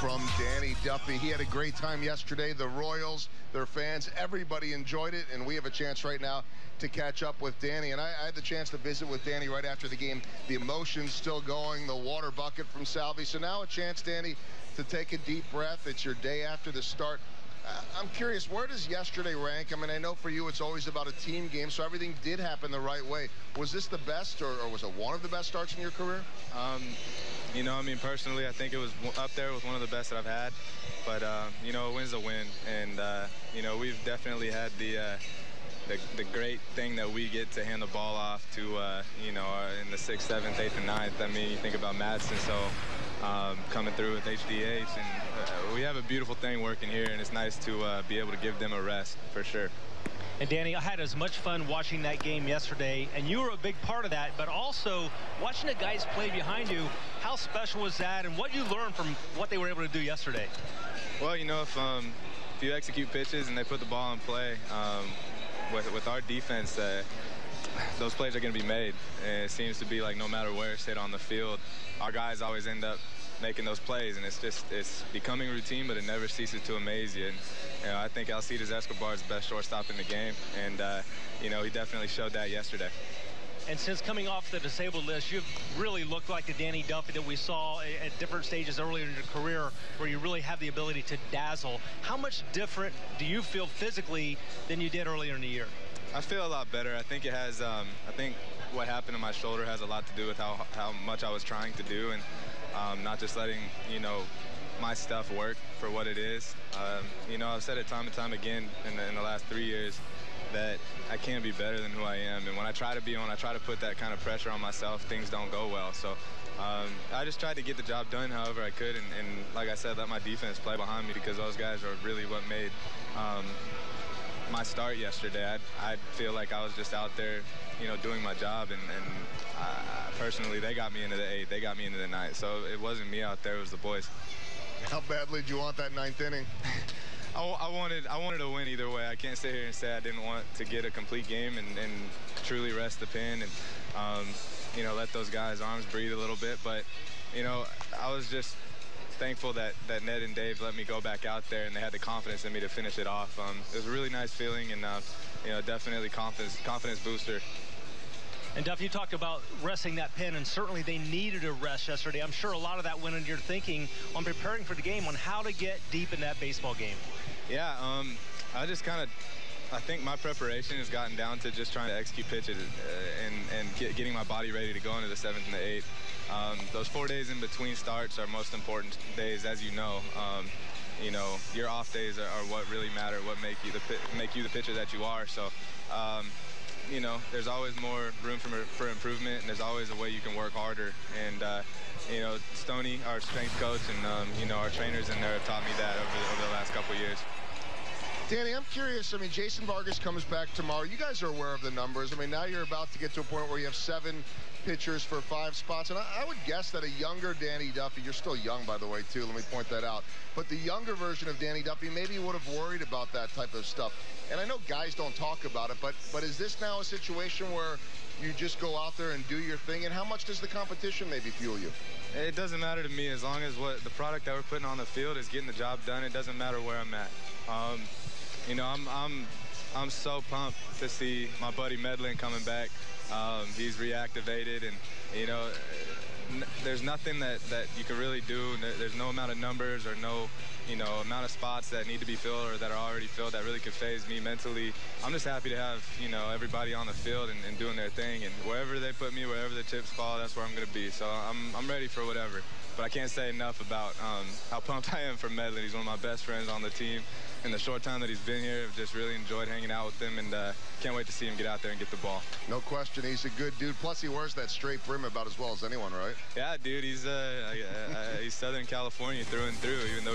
from Danny Duffy. He had a great time yesterday. The Royals, their fans, everybody enjoyed it, and we have a chance right now to catch up with Danny. And I had the chance to visit with Danny right after the game. The emotion's still going, the water bucket from Salvi. So now a chance, Danny, to take a deep breath. It's your day after the start. I'm curious, where does yesterday rank? I mean, I know for you it's always about a team game, so everything did happen the right way. Was this the best, or was it one of the best starts in your career? You know, I mean, personally, I think it was up there with one of the best that I've had. But, you know, a win's a win. And, you know, we've definitely had the great thing that we get to hand the ball off to, you know, in the 6th, 7th, 8th, and 9th. I mean, you think about Madison, so coming through with HDH. And we have a beautiful thing working here, and it's nice to be able to give them a rest, for sure. And Danny, I had as much fun watching that game yesterday, and you were a big part of that, but also watching the guys play behind you. How special was that, and what you learned from what they were able to do yesterday? Well, you know, if you execute pitches and they put the ball in play, with our defense, those plays are going to be made. And it seems to be like no matter where it's hit on the field, our guys always end up making those plays, and it's becoming routine, but it never ceases to amaze you. And, you know, I think Alcides Escobar is the best shortstop in the game, and you know, he definitely showed that yesterday. And since coming off the disabled list, you've really looked like the Danny Duffy that we saw at different stages earlier in your career, where you really have the ability to dazzle. How much different do you feel physically than you did earlier in the year? I feel a lot better. I think it has. I think what happened to my shoulder has a lot to do with how much I was trying to do, and not just letting, you know, my stuff work for what it is. You know, I've said it time and time again in the last 3 years that I can't be better than who I am, and when I try to be I try to put that kind of pressure on myself, things don't go well. So I just tried to get the job done however I could, and like I said, let my defense play behind me, because those guys are really what made my start yesterday. I feel like I was just out there, you know, doing my job, and personally, they got me into the 8th, they got me into the 9th, so it wasn't me out there, it was the boys. How badly did you want that 9th inning? I wanted to win either way. I can't sit here and say I didn't want to get a complete game and truly rest the pin and you know, let those guys' arms breathe a little bit. But, you know, I was just thankful that Ned and Dave let me go back out there, and they had the confidence in me to finish it off. It was a really nice feeling, and you know, definitely confidence booster. And Duff, you talked about resting that pin, and certainly they needed a rest yesterday. I'm sure a lot of that went into your thinking on preparing for the game, on how to get deep in that baseball game. Yeah, I think my preparation has gotten down to just trying to execute pitches and getting my body ready to go into the 7th and the 8th. Those 4 days in between starts are most important days, as you know. You know, your off days are what really matter, what make you the pitcher that you are. So, you know, there's always more room for improvement, and there's always a way you can work harder. And, you know, Stoney, our strength coach, and, you know, our trainers in there have taught me that over the last couple of years. Danny, I'm curious. I mean, Jason Vargas comes back tomorrow. You guys are aware of the numbers. I mean, now you're about to get to a point where you have 7 pitchers for 5 spots. And I would guess that a younger Danny Duffy, you're still young, by the way, too, let me point that out, but the younger version of Danny Duffy maybe would have worried about that type of stuff. And I know guys don't talk about it, but is this now a situation where you just go out there and do your thing? And how much does the competition maybe fuel you? It doesn't matter to me, as long as the product that we're putting on the field is getting the job done. It doesn't matter where I'm at. You know, I'm so pumped to see my buddy Medlin coming back. He's reactivated, and, you know, there's nothing that you can really do. There's no amount of numbers or no, you know, amount of spots that need to be filled or that are already filled that really could phase me mentally. I'm just happy to have, you know, everybody on the field and doing their thing, and wherever they put me, wherever the chips fall, that's where I'm going to be. So I'm ready for whatever. But I can't say enough about how pumped I am for Medlin. He's one of my best friends on the team. In the short time that he's been here, I've just really enjoyed hanging out with him, and can't wait to see him get out there and get the ball. No question, he's a good dude. Plus, he wears that straight brim about as well as anyone, right? Yeah, dude, he's Southern California through and through, even though